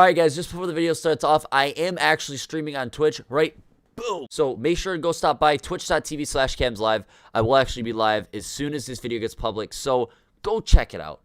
Alright guys, just before the video starts off, I am actually streaming on Twitch, right? Boom! So make sure to go stop by twitch.tv/CamzLive. I will actually be live as soon as this video gets public, so go check it out.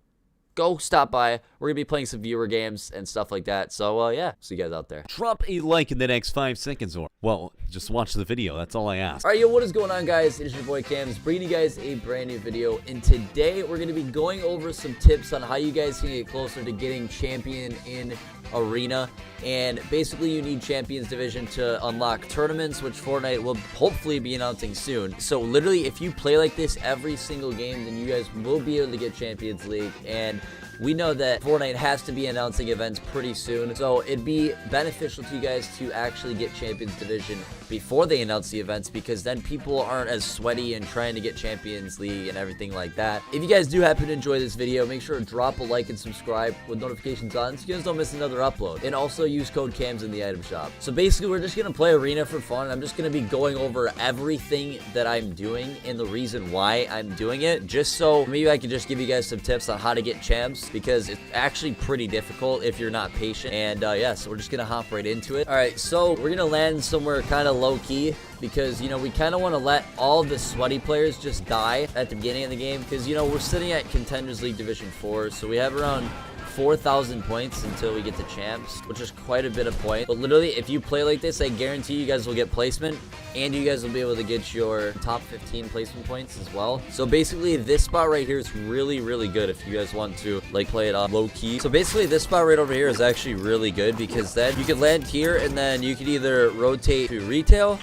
Go stop by. We're going to be playing some viewer games and stuff like that. So, yeah, see you guys out there. Drop a like in the next 5 seconds or, well, just watch the video. That's all I ask. All right, yo, what is going on, guys? It is your boy Camz, bringing you guys a brand new video. And today, we're going to be going over some tips on how you guys can get closer to getting champion in Arena. And basically, you need Champions Division to unlock tournaments, which Fortnite will hopefully be announcing soon. So, literally, if you play like this every single game, then you guys will be able to get Champions League. And we know that Fortnite has to be announcing events pretty soon, so it'd be beneficial to you guys to actually get Champions Division before they announce the events, because then people aren't as sweaty and trying to get Champions League and everything like that. If you guys do happen to enjoy this video, make sure to drop a like and subscribe with notifications on so you guys don't miss another upload. And also use code Camz in the item shop. So basically, we're just going to play Arena for fun. I'm just going to be going over everything that I'm doing and the reason why I'm doing it, just so maybe I can just give you guys some tips on how to get champs, because it's actually pretty difficult if you're not patient. And yeah, so we're just gonna hop right into it. All right, so we're gonna land somewhere kind of low-key, because you know we kind of want to let all the sweaty players just die at the beginning of the game, because you know we're sitting at Contenders League Division 4, so we have around 4,000 points until we get to champs, which is quite a bit of points. But literally, if you play like this, I guarantee you guys will get placement, and you guys will be able to get your top 15 placement points as well. So basically, this spot right here is really, really good if you guys want to like play it on low key. So basically, this spot right over here is actually really good, because then you can land here, and then you can either rotate to retail,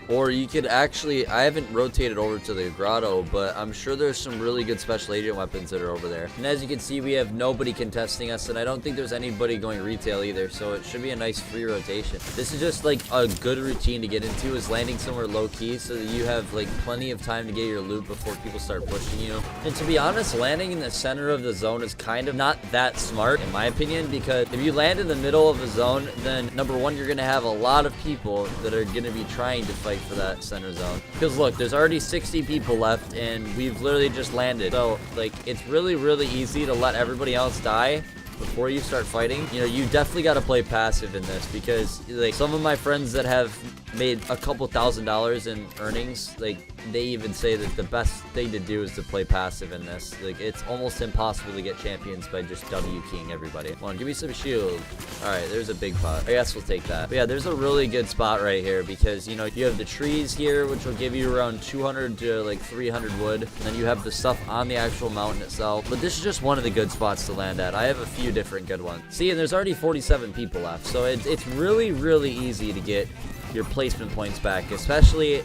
or you could actually, I haven't rotated over to the grotto, but I'm sure there's some really good special agent weapons that are over there. And as you can see, we have nobody contesting us, and I don't think there's anybody going retail either, so it should be a nice free rotation. This is just like a good routine to get into, is landing somewhere low-key so that you have like plenty of time to get your loot before people start pushing you. And to be honest, landing in the center of the zone is kind of not that smart, in my opinion, because if you land in the middle of a zone, then number one, you're going to have a lot of people that are going to be trying to fight for that center zone. Because look, there's already 60 people left, and we've literally just landed. So like, it's really, really easy to let everybody else die before you start fighting. You know, you definitely got to play passive in this, because like some of my friends that have made a couple $1,000s in earnings, like they even say that the best thing to do is to play passive in this. Like, it's almost impossible to get champions by just W keying everybody. Come on, give me some shield. All right, there's a big pot. I guess we'll take that. But yeah, there's a really good spot right here, because you know you have the trees here, which will give you around 200 to like 300 wood, and then you have the stuff on the actual mountain itself. But this is just one of the good spots to land at. I have a few different good ones. See, and there's already 47 people left, so it's really, really easy to get your placement points back, especially,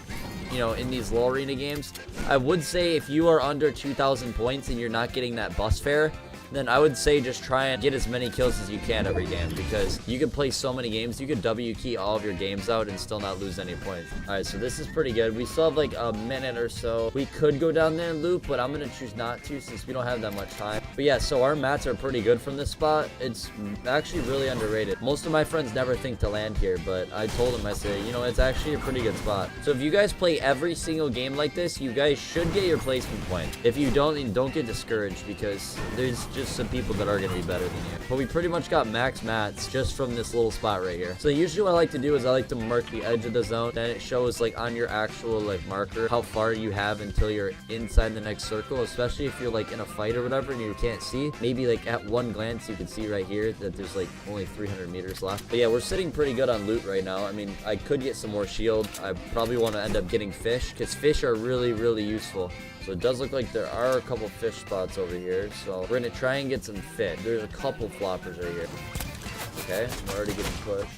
you know, in these low arena games. I would say if you are under 2,000 points and you're not getting that bus fare, then I would say just try and get as many kills as you can every game, because you can play so many games. You could W key all of your games out and still not lose any points. All right, so this is pretty good. We still have like a minute or so. We could go down there and loot, but I'm gonna choose not to, since we don't have that much time. But yeah, so our mats are pretty good from this spot. It's actually really underrated. Most of my friends never think to land here, but I told them, I say, you know, it's actually a pretty good spot. So if you guys play every single game like this, you guys should get your placement point. If you don't, then don't get discouraged, because there's just some people that are going to be better than you. But we pretty much got max mats just from this little spot right here. So usually what I like to do is I like to mark the edge of the zone. Then it shows like on your actual like marker how far you have until you're inside the next circle, especially if you're like in a fight or whatever and you can't see. Maybe like at one glance you can see right here that there's like only 300 meters left. But yeah, we're sitting pretty good on loot right now. I mean, I could get some more shield. I probably want to end up getting fish, because fish are really, really useful. So it does look like there are a couple fish spots over here. So we're going to try and get some fish. There's a couple floppers right here. Okay, we're already getting pushed.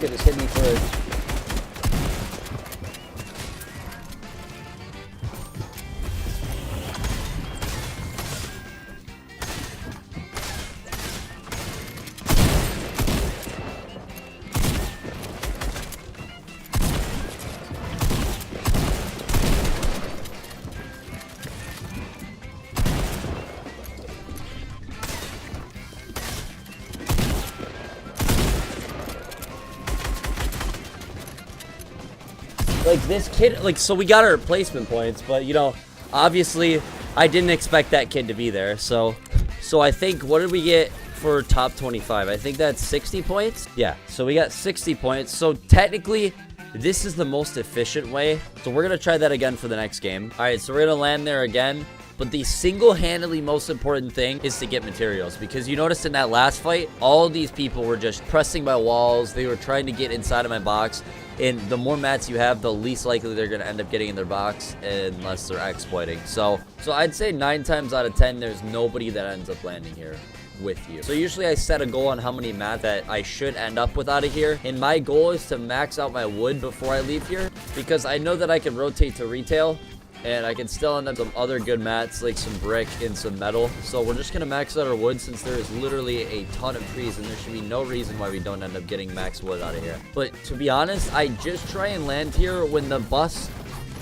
Just hit me first. like this kid, like, so we got our placement points, but you know, obviously I didn't expect that kid to be there. So I think, what did we get for top 25? I think that's 60 points. Yeah, so we got 60 points. So technically this is the most efficient way. So we're gonna try that again for the next game. All right, so we're gonna land there again. But the single-handedly most important thing is to get materials, because you noticed in that last fight, all these people were just pressing my walls. They were trying to get inside of my box, and the more mats you have, the least likely they're going to end up getting in their box unless they're exploiting. So I'd say 9 times out of 10, there's nobody that ends up landing here with you. So usually I set a goal on how many mats that I should end up with out of here, and my goal is to max out my wood before I leave here, because I know that I can rotate to retail and I can still end up some other good mats, like some brick and some metal. So we're just gonna max out our wood, since there is literally a ton of trees, and there should be no reason why we don't end up getting max wood out of here. But to be honest, I just try and land here when the bus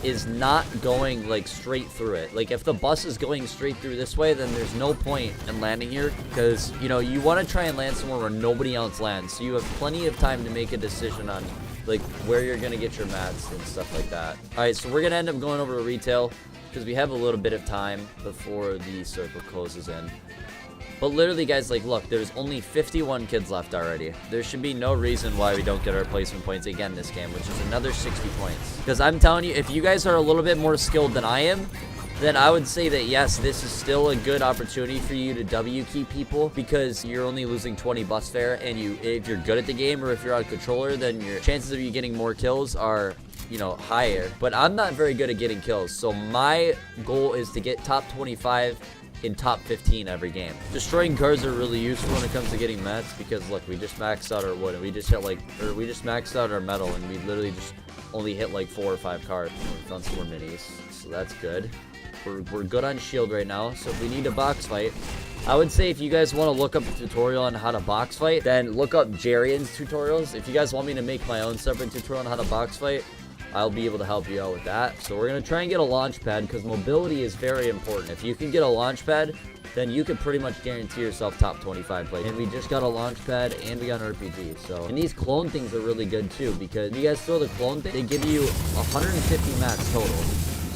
is not going like straight through it. Like if the bus is going straight through this way, then there's no point in landing here, because you know, you want to try and land somewhere where nobody else lands, so you have plenty of time to make a decision on like where you're gonna get your mats and stuff like that. All right, so we're gonna end up going over to retail because we have a little bit of time before the circle closes in. But literally, guys, like, look, there's only 51 kids left already. There should be no reason why we don't get our placement points again this game, which is another 60 points. Because I'm telling you, if you guys are a little bit more skilled than I am, then I would say that, yes, this is still a good opportunity for you to W key people, because you're only losing 20 bus fare, and if you're good at the game or if you're on controller, then your chances of you getting more kills are, you know, higher. But I'm not very good at getting kills, so my goal is to get top 25 in top 15 every game. Destroying cars are really useful when it comes to getting mats, because look, we just maxed out our wood, and we just hit like, or we just maxed out our metal, and we literally just only hit like 4 or 5 cars. We found some more minis, so that's good. We're good on shield right now, so if we need a box fight, I would say if you guys want to look up a tutorial on how to box fight, then look up Jarian's tutorials. If you guys want me to make my own separate tutorial on how to box fight, I'll be able to help you out with that. So we're going to try and get a launch pad, because mobility is very important. If you can get a launch pad, then you can pretty much guarantee yourself top 25 play. And we just got a launch pad, and we got an RPG. So, and these clone things are really good too, because you guys throw the clone thing, they give you 150 mats total.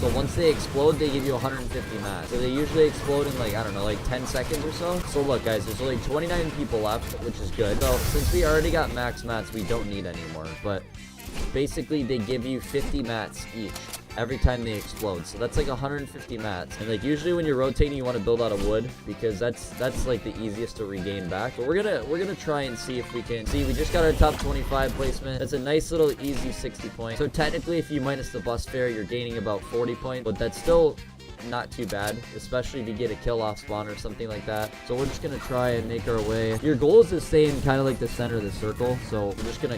So once they explode, they give you 150 mats. So they usually explode in like, I don't know, like 10 seconds or so. So look, guys, there's only 29 people left, which is good. So since we already got max mats, we don't need any more. But basically, they give you 50 mats each every time they explode, so that's like 150 mats. And like usually when you're rotating, you want to build out of wood, because that's like the easiest to regain back. But we're gonna try and see if we can see. We just got our top 25 placement. That's a nice little easy 60 points. So technically, if you minus the bus fare, you're gaining about 40 points, but that's still not too bad, especially if you get a kill off spawn or something like that. So we're just gonna try and make our way. Your goal is to stay in kind of like the center of the circle, so we're just gonna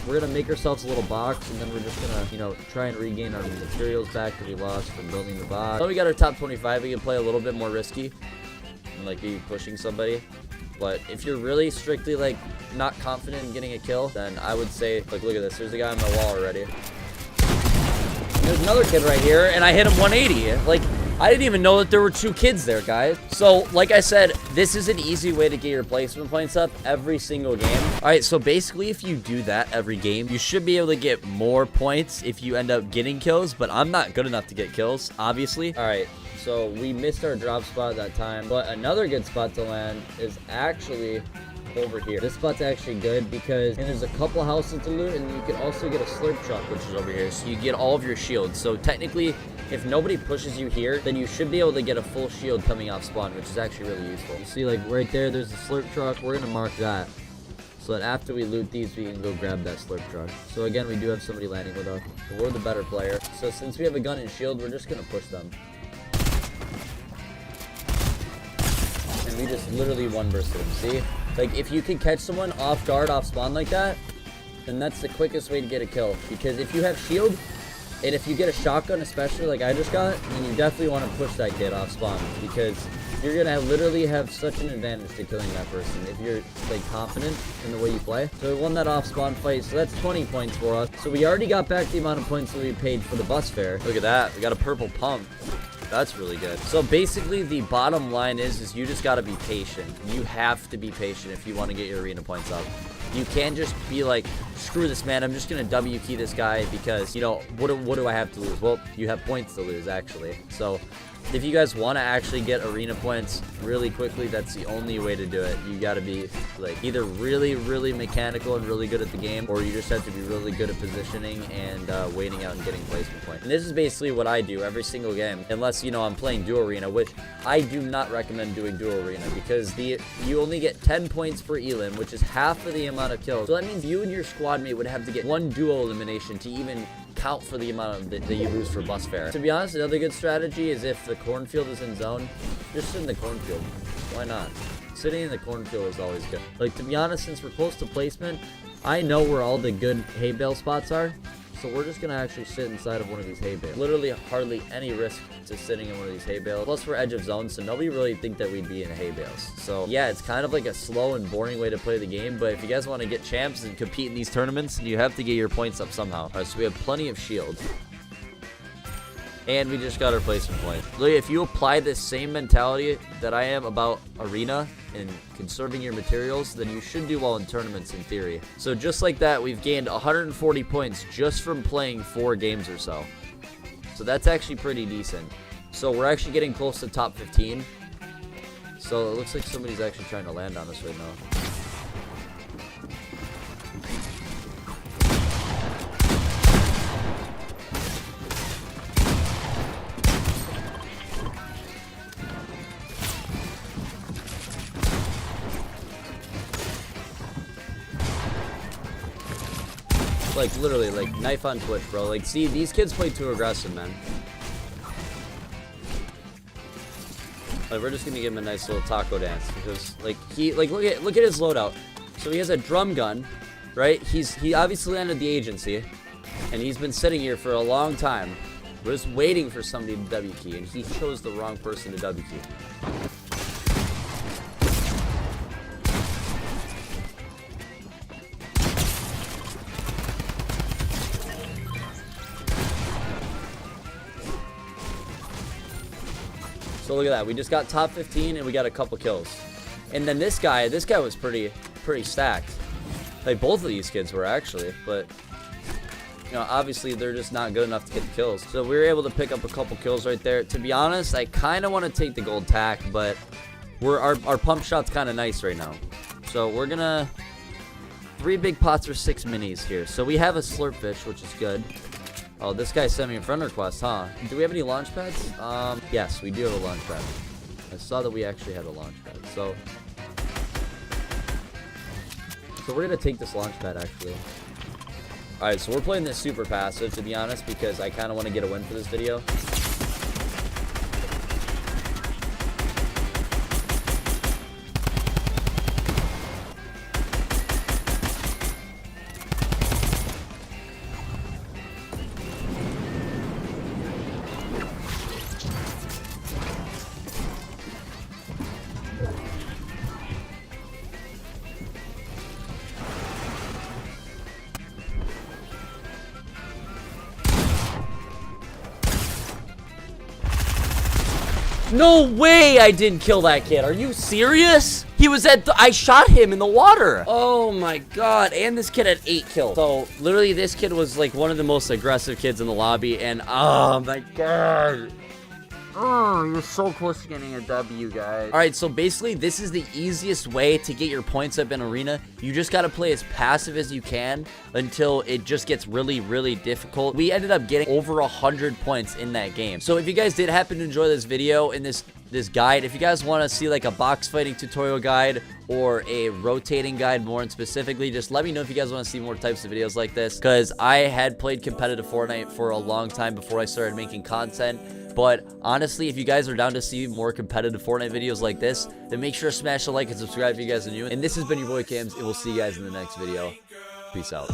we're gonna make ourselves a little box, and then we're just gonna, you know, try and regain our materials back that we lost from building the box. So we got our top 25. We can play a little bit more risky and like be pushing somebody. But if you're really strictly like not confident in getting a kill, then I would say, like, look at this, there's a guy on my wall already. There's another kid right here, and I hit him 180. Like, I didn't even know that there were 2 kids there, guys. So, like I said, this is an easy way to get your placement points up every single game. All right, so basically, if you do that every game, you should be able to get more points if you end up getting kills, but I'm not good enough to get kills, obviously. All right, so we missed our drop spot that time, but another good spot to land is actually over here. This spot's actually good because there's a couple houses to loot, and you can also get a slurp truck, which is over here, so you get all of your shields. So technically, if nobody pushes you here, then you should be able to get a full shield coming off spawn, which is actually really useful. You see, like right there, there's a slurp truck. We're gonna mark that so that after we loot these, we can go grab that slurp truck. So again, we do have somebody landing with us. We're the better player, so since we have a gun and shield, we're just gonna push them. And we just literally one bursted them. See? Like, if you can catch someone off guard, off spawn like that, then that's the quickest way to get a kill. Because if you have shield, and if you get a shotgun, especially like I just got, then you definitely want to push that kid off spawn, because you're going to literally have such an advantage to killing that person if you're, like, confident in the way you play. So we won that off spawn fight, so that's 20 points for us. So we already got back the amount of points that we paid for the bus fare. Look at that. We got a purple pump. That's really good. So basically, the bottom line is you just got to be patient. You have to be patient if you want to get your arena points up. You can't just be like, screw this, man, I'm just gonna W key this guy because, you know, what do I have to lose? Well, you have points to lose, actually. So if you guys want to actually get arena points really quickly, that's the only way to do it. You got to be like either really mechanical and really good at the game, or you just have to be really good at positioning and waiting out and getting placement points. And this is basically what I do every single game, unless, you know, I'm playing duo arena, which I do not recommend doing duo arena because you only get 10 points per elim, which is half of the amount of kills. So that means you and your squad mate would have to get 1 duo elimination to even count for the amount of that you lose for bus fare. To be honest, another good strategy is if the cornfield is in zone, just sit in the cornfield. Why not? Sitting in the cornfield is always good. Like, to be honest, since we're close to placement, I know where all the good hay bale spots are, so we're just gonna actually sit inside of one of these hay bales. Literally hardly any risk to sitting in one of these hay bales. Plus, we're edge of zone, so nobody really think that we'd be in hay bales. So yeah, it's kind of like a slow and boring way to play the game, but if you guys want to get champs and compete in these tournaments, you have to get your points up somehow. All right, so we have plenty of shield. And we just got our placement point. Look, if you apply this same mentality that I am about arena and conserving your materials, then you should do well in tournaments in theory. So just like that, we've gained 140 points just from playing 4 games or so. So that's actually pretty decent. So we're actually getting close to top 15. So it looks like somebody's actually trying to land on us right now. Like, literally, like, knife on Twitch, bro. Like, see, these kids play too aggressive, man. Like, we're just gonna give him a nice little taco dance because, like, look at his loadout. So he has a drum gun, right? He obviously landed the agency, and he's been sitting here for a long time. We're just waiting for somebody to W key, and he chose the wrong person to W key. So look at that. We just got top 15 and we got a couple kills. And then this guy was pretty stacked. Like both of these kids were actually, but you know, obviously they're just not good enough to get the kills. So we were able to pick up a couple kills right there. To be honest, I kind of want to take the gold tack, but our pump shot's kind of nice right now. So we're gonna 3 big pots or 6 minis here. So we have a slurp fish, which is good. Oh, this guy sent me a friend request, huh? Do we have any launch pads? Yes, we do have a launch pad. I saw that we actually had a launch pad. So we're gonna take this launch pad actually. All right, so we're playing this super passive, to be honest, because I kind of want to get a win for this video. No way I didn't kill that kid. Are you serious? He was I shot him in the water. Oh my god. And this kid had 8 kills. So literally this kid was like one of the most aggressive kids in the lobby. And oh my god. Oh, you're so close to getting a W, guys. All right, so basically this is the easiest way to get your points up in arena. You just got to play as passive as you can until it just gets really difficult. We ended up getting over 100 points in that game. So if you guys did happen to enjoy this video and this guide, if you guys want to see like a box fighting tutorial guide or a rotating guide more specifically, just let me know if you guys want to see more types of videos like this, because I had played competitive Fortnite for a long time before I started making content. But honestly, if you guys are down to see more competitive Fortnite videos like this, then make sure to smash the like and subscribe if you guys are new. And this has been your boy Camz, and we'll see you guys in the next video. Peace out.